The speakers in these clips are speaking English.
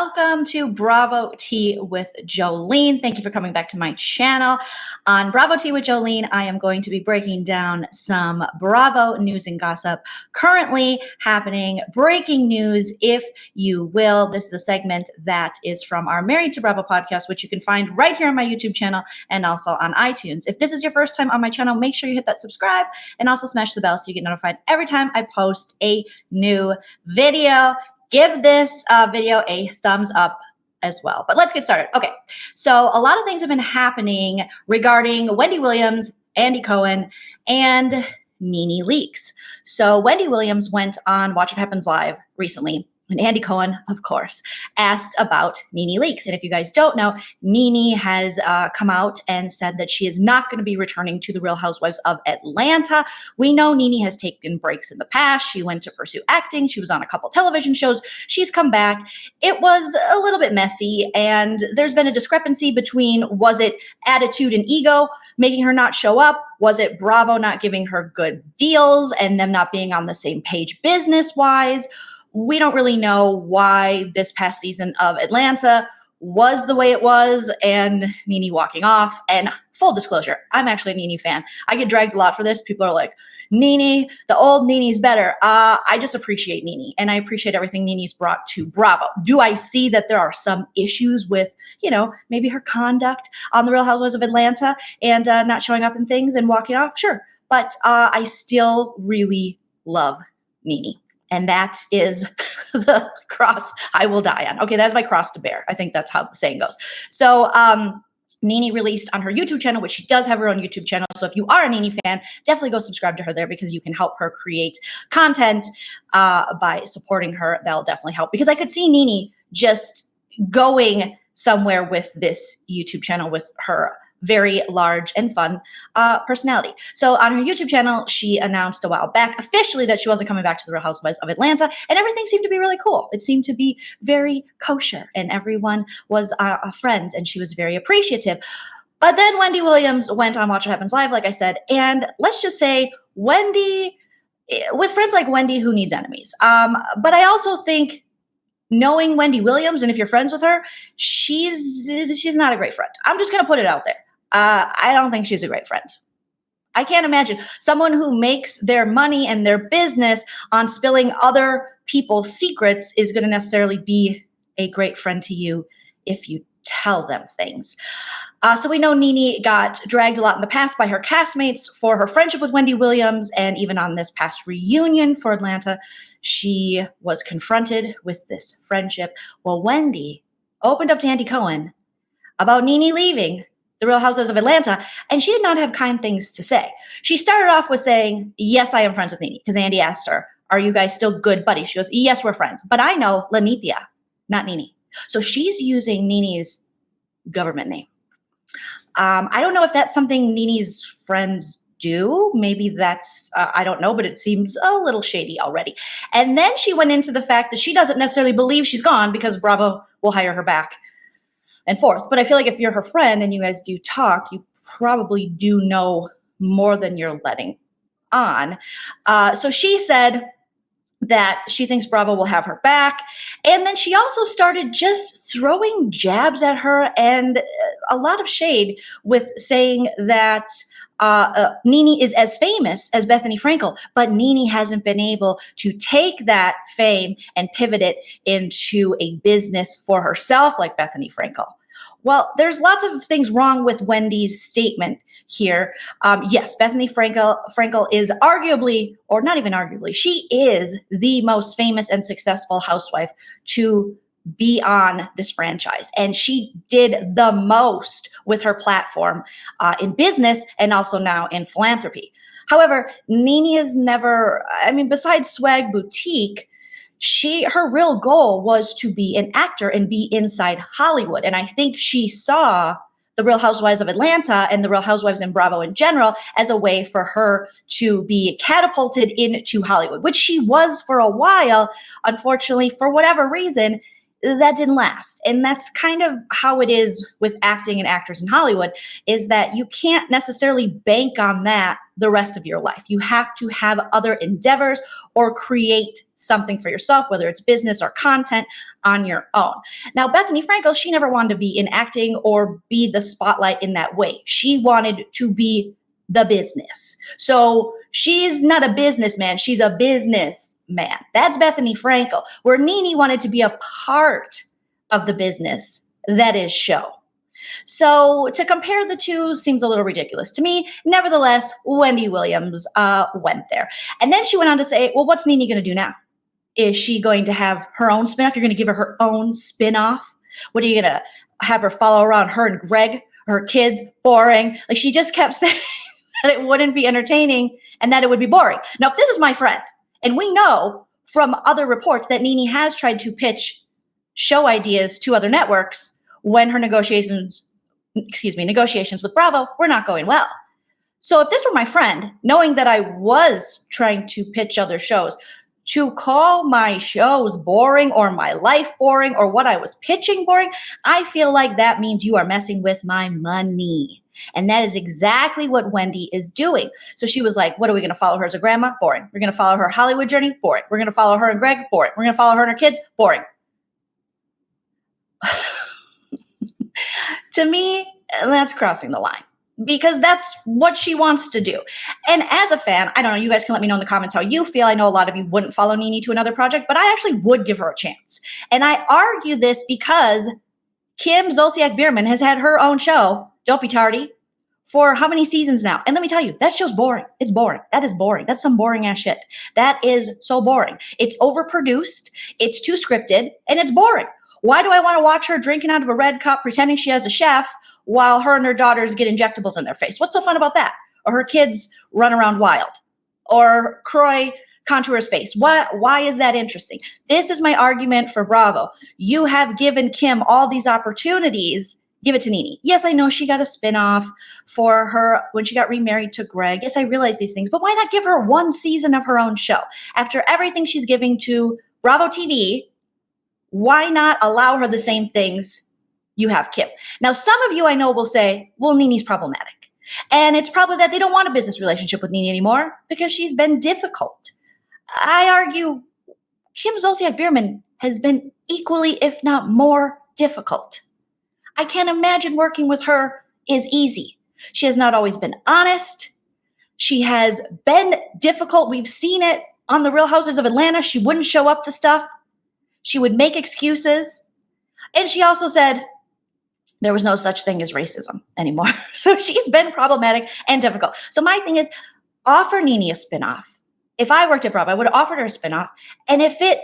welcome to Bravo Tea with Jolene. Thank you for coming back to my channel. On Bravo Tea with Jolene, I am going to be breaking down some Bravo news and gossip currently happening. Breaking news, if you will. This is a segment that is from our Married to Bravo podcast, which you can find right here on my YouTube channel and also on iTunes. If this is your first time on my channel, make sure you hit that subscribe and also smash the bell so you get notified every time I post a new video. Give this video a thumbs up as well. But let's get started. Okay, so a lot of things have been happening regarding Wendy Williams, Andy Cohen, and Nene leaks. So Wendy Williams went on Watch What Happens Live recently, and Andy Cohen, of course, asked about Nene leaks. And if you guys don't know, Nene has come out and said that she is not going to be returning to the Real Housewives of Atlanta. We know Nene has taken breaks in the past. She went to pursue acting. She was on a couple television shows. She's come back. It was a little bit messy, and there's been a discrepancy between, was it attitude and ego making her not show up? Was it Bravo not giving her good deals and them not being on the same page business-wise? We don't really know why this past season of Atlanta was the way it was, and Nene walking off. And full disclosure, I'm actually a Nene fan. I get dragged a lot for this. People are like, Nene, the old Nene's better. I just appreciate Nene, and I appreciate everything Nene's brought to Bravo. Do I see that there are some issues with, maybe her conduct on the Real Housewives of Atlanta and not showing up in things and walking off? Sure. But I still really love Nene. And that is the cross I will die on. Okay, that's my cross to bear. I think that's how the saying goes. So Nene released on her YouTube channel, which she does have her own YouTube channel. So if you are a Nene fan, definitely go subscribe to her there because you can help her create content by supporting her. That'll definitely help, because I could see Nene just going somewhere with this YouTube channel with her very large and fun personality. So on her YouTube channel, she announced a while back officially that she wasn't coming back to the Real Housewives of Atlanta, and everything seemed to be really cool. It seemed to be very kosher, and everyone was friends, and she was very appreciative. But then Wendy Williams went on Watch What Happens Live, like I said, and let's just say Wendy, with friends like Wendy, who needs enemies? But I also think, knowing Wendy Williams, and if you're friends with her, she's not a great friend. I'm just going to put it out there. I don't think she's a great friend. I can't imagine someone who makes their money and their business on spilling other people's secrets is going to necessarily be a great friend to you if you tell them things. So we know Nene got dragged a lot in the past by her castmates for her friendship with Wendy Williams, and even on this past reunion for Atlanta, she was confronted with this friendship. Well, Wendy opened up to Andy Cohen about Nene leaving the Real Housewives of Atlanta, and she did not have kind things to say. She started off with saying, yes, I am friends with Nene, because Andy asked her, are you guys still good buddies? She goes, yes, we're friends, but I know Lanithia, not Nene. So she's using Nene's government name. I don't know if that's something Nene's friends do. Maybe that's, I don't know, but it seems a little shady already. And then she went into the fact that she doesn't necessarily believe she's gone because Bravo will hire her back and forth. But I feel like if you're her friend and you guys do talk, you probably do know more than you're letting on. So she said that she thinks Bravo will have her back. And then she also started just throwing jabs at her and a lot of shade with saying that Nene is as famous as Bethenny Frankel, but Nene hasn't been able to take that fame and pivot it into a business for herself like Bethenny Frankel. Well, there's lots of things wrong with Wendy's statement here. Yes, Bethenny Frankel is arguably, or not even arguably, she is the most famous and successful housewife to be on this franchise. And she did the most with her platform in business and also now in philanthropy. However, Nene has never, besides Swag Boutique, her real goal was to be an actor and be inside Hollywood. And I think she saw the Real Housewives of Atlanta and the Real Housewives in Bravo in general as a way for her to be catapulted into Hollywood, which she was for a while. Unfortunately, for whatever reason, that didn't last. And that's kind of how it is with acting and actors in Hollywood, is that you can't necessarily bank on that the rest of your life. You have to have other endeavors or create something for yourself, whether it's business or content, on your own. Now, Bethenny Frankel, she never wanted to be in acting or be the spotlight in that way. She wanted to be the business. So she's not a businessman, she's a businessman. That's Bethenny Frankel. Where Nene wanted to be a part of the business that is show. So to compare the two seems a little ridiculous to me. Nevertheless, Wendy Williams went there. And then she went on to say, well, what's Nene going to do now? Is she going to have her own spinoff? You're going to give her own spinoff? What are you going to have her follow around, her and Greg, her kids? Boring. Like, she just kept saying that it wouldn't be entertaining and that it would be boring. Now, if this is my friend, and we know from other reports that Nene has tried to pitch show ideas to other networks when her negotiations with Bravo were not going well. So if this were my friend, knowing that I was trying to pitch other shows, to call my shows boring or my life boring or what I was pitching boring, I feel like that means you are messing with my money. And that is exactly what Wendy is doing. So she was like, what are we going to follow her as a grandma? Boring. We're going to follow her Hollywood journey? Boring. We're going to follow her and Greg? Boring. We're going to follow her and her kids? Boring. To me, that's crossing the line, because that's what she wants to do. And as a fan, I don't know, you guys can let me know in the comments how you feel. I know a lot of you wouldn't follow Nene to another project, but I actually would give her a chance. And I argue this because Kim Zolciak-Biermann has had her own show, Don't Be Tardy, for how many seasons now? And let me tell you, that show's boring. It's boring. That is boring. That's some boring ass shit. That is so boring. It's overproduced, it's too scripted, and it's boring. Why do I want to watch her drinking out of a red cup, pretending she has a chef, while her and her daughters get injectables in their face? What's so fun about that? Or her kids run around wild? Or Croy contour his face? Why is that interesting? This is my argument for Bravo. You have given Kim all these opportunities. Give it to Nene. Yes, I know she got a spinoff for her when she got remarried to Greg. Yes, I realize these things, but why not give her one season of her own show? After everything she's giving to Bravo TV, why not allow her the same things you have Kim? Now, some of you I know will say, well, Nene's problematic. And it's probably that they don't want a business relationship with Nene anymore because she's been difficult. I argue Kim Zolciak-Biermann has been equally, if not more, difficult. I can't imagine working with her is easy. She has not always been honest. She has been difficult. We've seen it on The Real Housewives of Atlanta. She wouldn't show up to stuff. She would make excuses. And she also said there was no such thing as racism anymore. So she's been problematic and difficult. So my thing is, offer Nene a spinoff. If I worked at Bravo, I would have offered her a spinoff. And if it,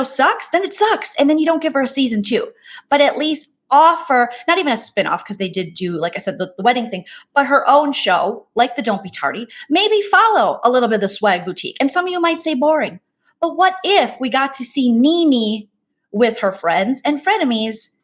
sucks, then it sucks. And then you don't give her a season 2. But at least offer, not even a spinoff, because they did do, like I said, the wedding thing, but her own show, like the Don't Be Tardy, maybe follow a little bit of the swag boutique. And some of you might say boring. But what if we got to see Nene with her friends and frenemies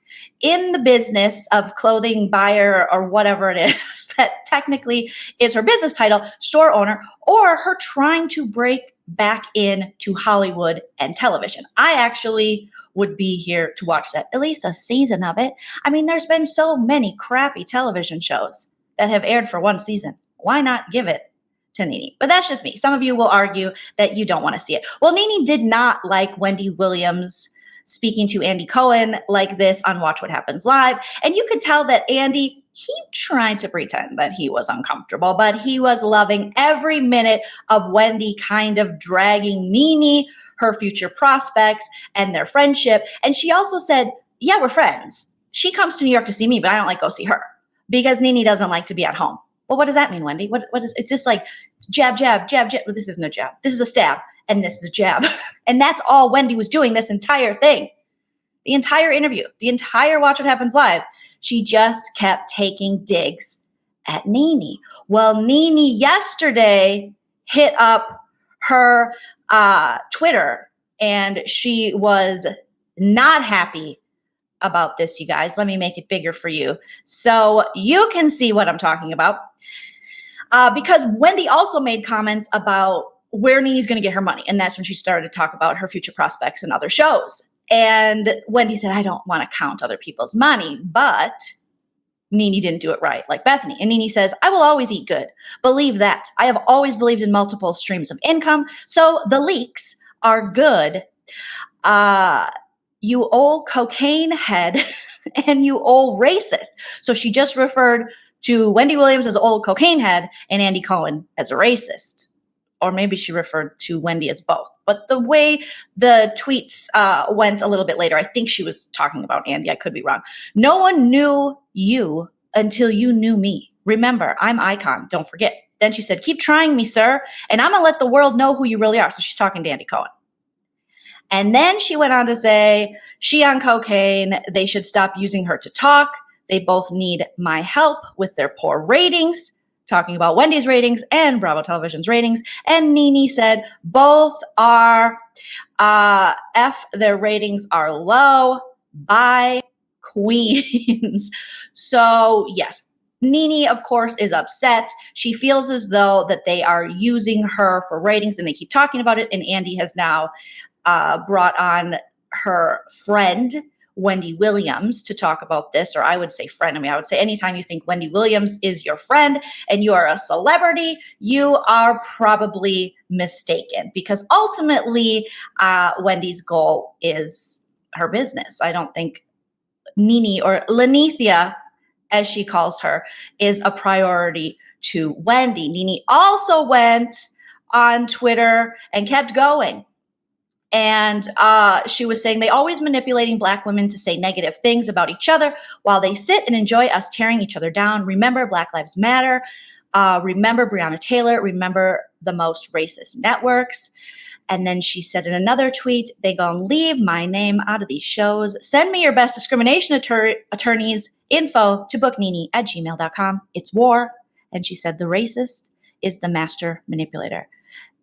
in the business of clothing buyer or whatever it is that technically is her business title, store owner, or her trying to break back into Hollywood and television? I actually would be here to watch that, at least a season of it. I mean, there's been so many crappy television shows that have aired for one season. Why not give it to Nene? But that's just me. Some of you will argue that you don't want to see it. Well, Nene did not like Wendy Williams speaking to Andy Cohen like this on Watch What Happens Live. And you could tell that Andy, he tried to pretend that he was uncomfortable, but he was loving every minute of Wendy kind of dragging Nene, her future prospects, and their friendship. And she also said, yeah, we're friends. She comes to New York to see me, but I don't go see her because Nene doesn't like to be at home. Well, what does that mean, Wendy? What is, it's just like jab, jab, jab, jab. Well, this isn't a jab. This is a stab. And this is a jab. And that's all Wendy was doing this entire thing. The entire interview, the entire Watch What Happens Live. She just kept taking digs at Nene. Well, Nene yesterday hit up her Twitter, and she was not happy about this, you guys. Let me make it bigger for you so you can see what I'm talking about. Because Wendy also made comments about where Nene's going to get her money. And that's when she started to talk about her future prospects and other shows. And Wendy said, I don't want to count other people's money, but Nene didn't do it right, like Bethany. And Nene says, I will always eat good. Believe that. I have always believed in multiple streams of income. So the leaks are good. You old cocaine head and you old racist. So she just referred to Wendy Williams as old cocaine head and Andy Cohen as a racist. Or maybe she referred to Wendy as both. But the way the tweets went a little bit later, I think she was talking about Andy. I could be wrong. No one knew you until you knew me. Remember, I'm Icon. Don't forget. Then she said, keep trying me, sir. And I'm going to let the world know who you really are. So she's talking to Andy Cohen. And then she went on to say, she on cocaine. They should stop using her to talk. They both need my help with their poor ratings. Talking about Wendy's ratings and Bravo Television's ratings. And Nene said, both are their ratings are low. Bye, queens. So yes, Nene, of course, is upset. She feels as though that they are using her for ratings and they keep talking about it. And Andy has now brought on her friend, Wendy Williams, to talk about this, or I would say friend. I mean, I would say anytime you think Wendy Williams is your friend and you are a celebrity, you are probably mistaken because ultimately Wendy's goal is her business. I don't think Nene or Lenethia, as she calls her, is a priority to Wendy. Nene also went on Twitter and kept going. And she was saying they always manipulating Black women to say negative things about each other while they sit and enjoy us tearing each other down. Remember Black Lives Matter. Remember Breonna Taylor. Remember the most racist networks. And then she said in another tweet, they gonna leave my name out of these shows. Send me your best discrimination attorneys info to booknene@gmail.com. It's war. And she said the racist is the master manipulator.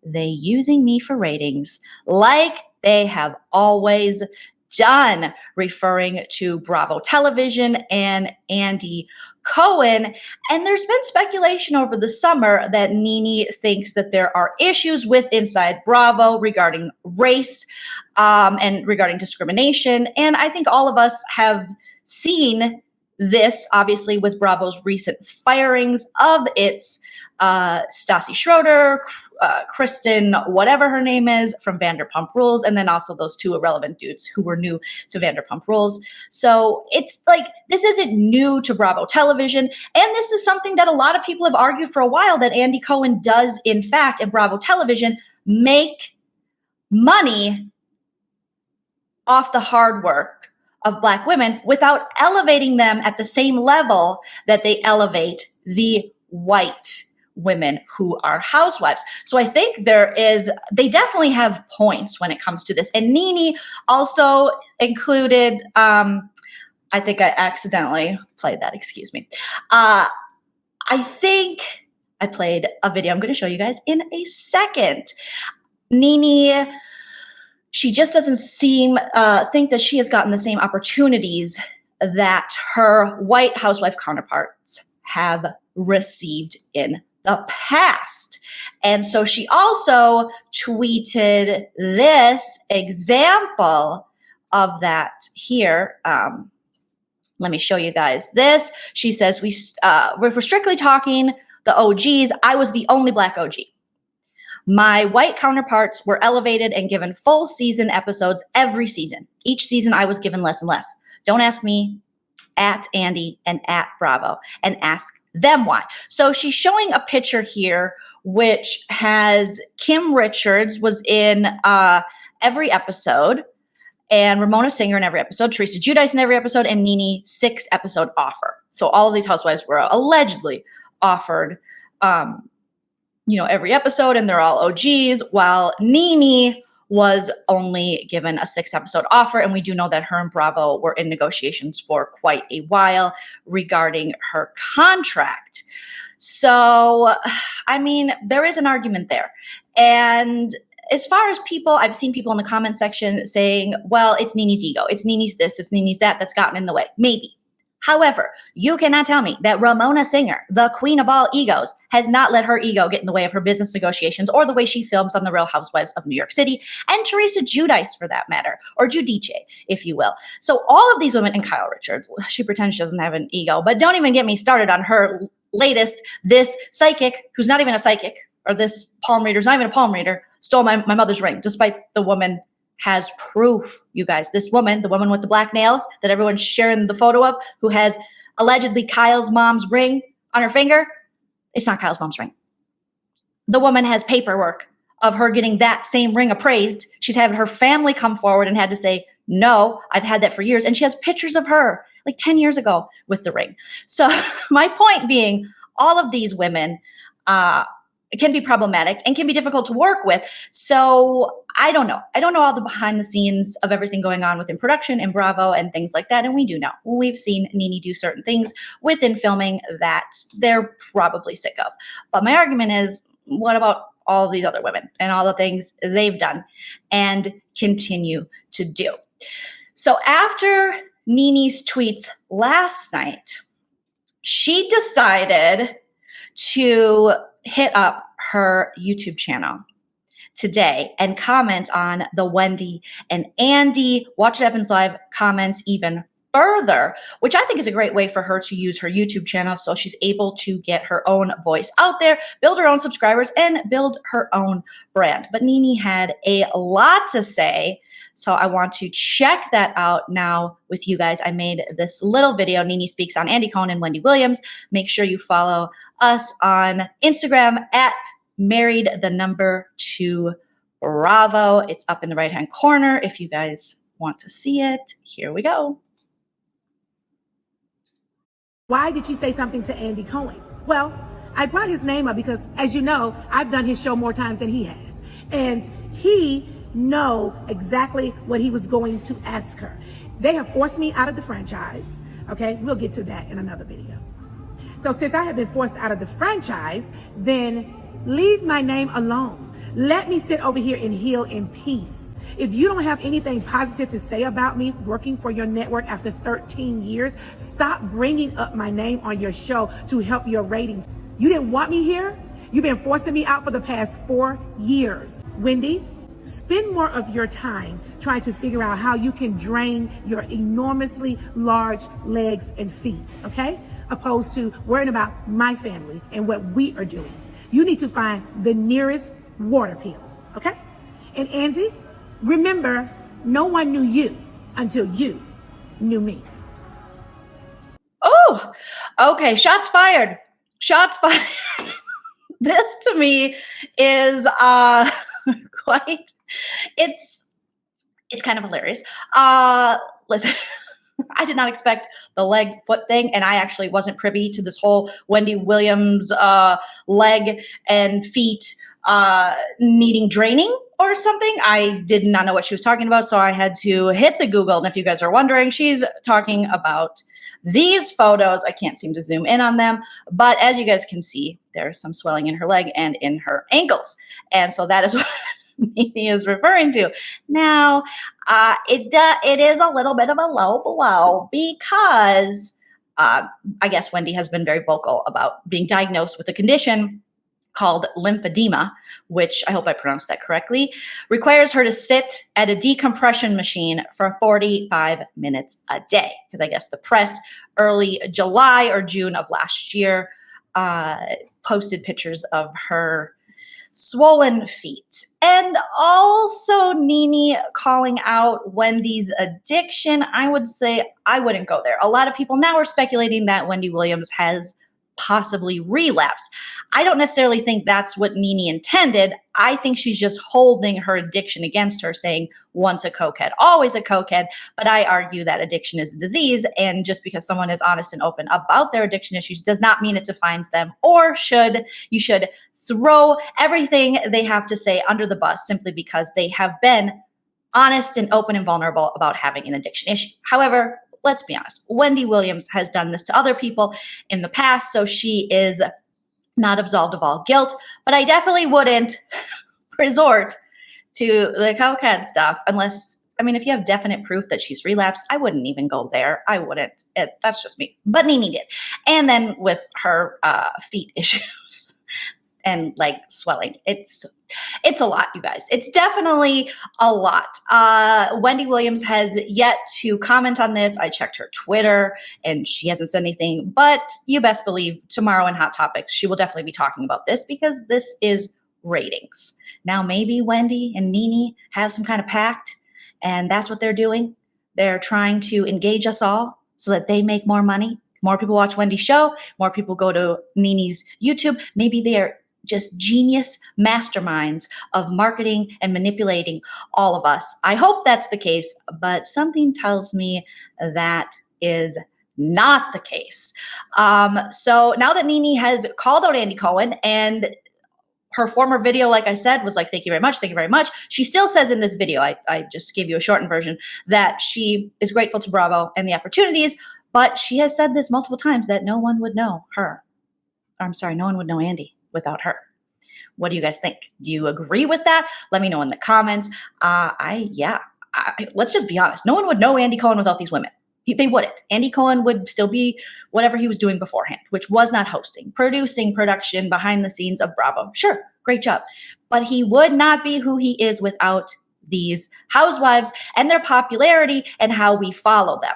They using me for ratings like they have always done, referring to Bravo Television and Andy Cohen. And there's been speculation over the summer that Nene thinks that there are issues with Inside Bravo regarding race and regarding discrimination. And I think all of us have seen this, obviously, with Bravo's recent firings of its Stassi Schroeder, Kristen, whatever her name is, from Vanderpump Rules, and then also those two irrelevant dudes who were new to Vanderpump Rules. So it's like, this isn't new to Bravo Television, and this is something that a lot of people have argued for a while, that Andy Cohen does, in fact, at Bravo Television, make money off the hard work of Black women without elevating them at the same level that they elevate the white women who are housewives. So I think they definitely have points when it comes to this. And Nene also included, I think I accidentally played that, excuse me. I think I played a video I'm going to show you guys in a second. Nene, she just doesn't think that she has gotten the same opportunities that her white housewife counterparts have received in the past. And so she also tweeted this example of that here. Let me show you guys this. She says, we're strictly talking the OGs. I was the only Black OG. My white counterparts were elevated and given full season episodes every season. Each season I was given less and less. Don't ask me, at Andy and at Bravo, and ask them why. So she's showing a picture here which has Kim Richards was in every episode, and Ramona Singer in every episode, Teresa Giudice in every episode, and Nene 6-episode offer. So all of these housewives were allegedly offered every episode, and they're all OGs, while Nene was only given a 6-episode offer. And we do know that her and Bravo were in negotiations for quite a while regarding her contract. So, I mean, there is an argument there. And as far as people, I've seen people in the comment section saying, well, it's Nene's ego. It's Nene's this, it's Nene's that, that's gotten in the way. Maybe. However, you cannot tell me that Ramona Singer, the queen of all egos, has not let her ego get in the way of her business negotiations or the way she films on The Real Housewives of New York City, and Teresa Giudice for that matter, or Giudice, if you will. So all of these women, and Kyle Richards, she pretends she doesn't have an ego, but don't even get me started on her latest, this psychic, who's not even a psychic, or this palm reader's not even a palm reader, stole my mother's ring, despite the woman has proof, you guys. This woman, the woman with the black nails that everyone's sharing the photo of, who has allegedly Kyle's mom's ring on her finger, it's not Kyle's mom's ring. The woman has paperwork of her getting that same ring appraised. She's having her family come forward and had to say, no, I've had that for years. And she has pictures of her like 10 years ago with the ring. So my point being, all of these women, it can be problematic and can be difficult to work with. So I don't know. I don't know all the behind the scenes of everything going on within production and Bravo and things like that. And we do know. We've seen Nene do certain things within filming that they're probably sick of. But my argument is, what about all these other women and all the things they've done and continue to do? So after Nene's tweets last night, she decided to hit up her YouTube channel today and comment on the Wendy and Andy Watch It Happens Live comments even further, which I think is a great way for her to use her YouTube channel so she's able to get her own voice out there, build her own subscribers, and build her own brand. But Nene had a lot to say, so I want to check that out now with you guys. I made this little video. Nene speaks on Andy Cohen and Wendy Williams. Make sure you follow us on Instagram at married2 Bravo. It's up in the right-hand corner if you guys want to see it. Here we go. Why did she say something to Andy Cohen? Well, I brought his name up because, as you know, I've done his show more times than he has. And he know exactly what he was going to ask her. They have forced me out of the franchise. Okay, we'll get to that in another video. So since I have been forced out of the franchise, then leave my name alone. Let me sit over here and heal in peace. If you don't have anything positive to say about me working for your network after 13 years, stop bringing up my name on your show to help your ratings. You didn't want me here. You've been forcing me out for the past 4 years. Wendy, spend more of your time trying to figure out how you can drain your enormously large legs and feet, okay? Opposed to worrying about my family and what we are doing. You need to find the nearest water pill, okay? And Andy, remember, no one knew you until you knew me. Oh, okay. Shots fired. Shots fired. This to me is quite, it's kind of hilarious. Listen, I did not expect the leg foot thing, and I actually wasn't privy to this whole Wendy Williams leg and feet needing draining or something. I did not know what she was talking about, so I had to hit the Google. And if you guys are wondering, she's talking about these photos. I can't seem to zoom in on them, but as you guys can see, there's some swelling in her leg and in her ankles. And so that is what Nene is referring to. Now, it is a little bit of a low blow because I guess Wendy has been very vocal about being diagnosed with a condition called lymphedema, which I hope I pronounced that correctly, requires her to sit at a decompression machine for 45 minutes a day. Because I guess the press early July or June of last year posted pictures of her swollen feet. And also Nene calling out Wendy's addiction. I would say I wouldn't go there. A lot of people now are speculating that Wendy Williams has possibly relapsed. I don't necessarily think that's what Nene intended. I think she's just holding her addiction against her, saying once a cokehead, always a cokehead. But I argue that addiction is a disease, and just because someone is honest and open about their addiction issues does not mean it defines them, or you should throw everything they have to say under the bus simply because they have been honest and open and vulnerable about having an addiction issue. However, let's be honest, Wendy Williams has done this to other people in the past, so she is not absolved of all guilt. But I definitely wouldn't resort to the cokehead stuff unless I mean, if you have definite proof that she's relapsed, I wouldn't even go there. I wouldn't. That's just me. But Nene did. And then with her feet issues and like swelling, it's a lot, you guys. It's definitely a lot. Wendy Williams has yet to comment on this. I checked her Twitter and she hasn't said anything, but you best believe tomorrow in Hot Topics, she will definitely be talking about this because this is ratings. Now, maybe Wendy and Nene have some kind of pact, and that's what they're doing. They're trying to engage us all so that they make more money. More people watch Wendy's show. More people go to Nene's YouTube. Maybe they are just genius masterminds of marketing and manipulating all of us. I hope that's the case, but something tells me that is not the case. So now that Nene has called out Andy Cohen, and her former video, like I said, was like, thank you very much, thank you very much. She still says in this video, I just gave you a shortened version, that she is grateful to Bravo and the opportunities, but she has said this multiple times that no one would know her. I'm sorry, no one would know Andy without her. What do you guys think? Do you agree with that? Let me know in the comments. Let's just be honest. No one would know Andy Cohen without these women. They wouldn't. Andy Cohen would still be whatever he was doing beforehand, which was not hosting, producing, production, behind the scenes of Bravo. Sure, great job. But he would not be who he is without these housewives and their popularity and how we follow them.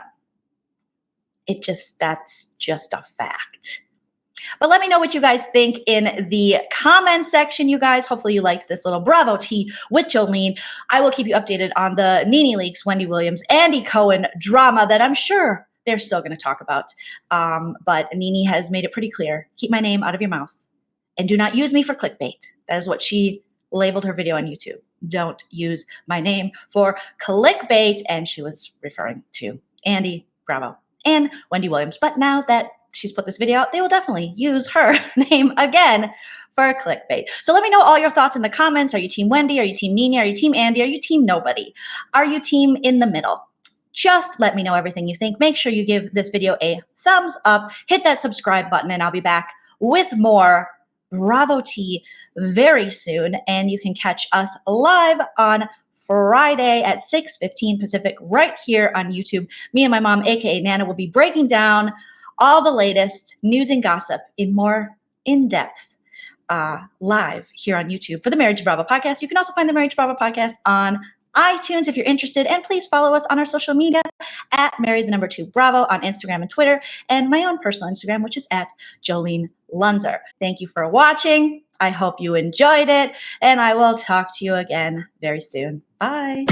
That's just a fact. But let me know what you guys think in the comment section, you guys. Hopefully you liked this little Bravo tea with Jolene. I will keep you updated on the Nene leaks, Wendy Williams, Andy Cohen drama that I'm sure they're still going to talk about. But Nene has made it pretty clear. Keep my name out of your mouth and do not use me for clickbait. That is what she labeled her video on YouTube. Don't use my name for clickbait. And she was referring to Andy, Bravo, and Wendy Williams. But now that she's put this video out, they will definitely use her name again for clickbait. So let me know all your thoughts in the comments. Are you team Wendy? Are you team Nene? Are you team Andy? Are you team nobody? Are you team in the middle? Just let me know everything you think. Make sure you give this video a thumbs up, hit that subscribe button, and I'll be back with more Bravo tea very soon. And you can catch us live on Friday at 6:15 Pacific right here on YouTube. Me and my mom, aka Nana, will be breaking down all the latest news and gossip in more in-depth live here on YouTube for the Marriage to Bravo podcast. You can also find the Marriage to Bravo podcast on iTunes if you're interested. And please follow us on our social media at Married2Bravo on Instagram and Twitter, and my own personal Instagram, which is at Jolene Lunzer. Thank you for watching. I hope you enjoyed it, and I will talk to you again very soon. Bye.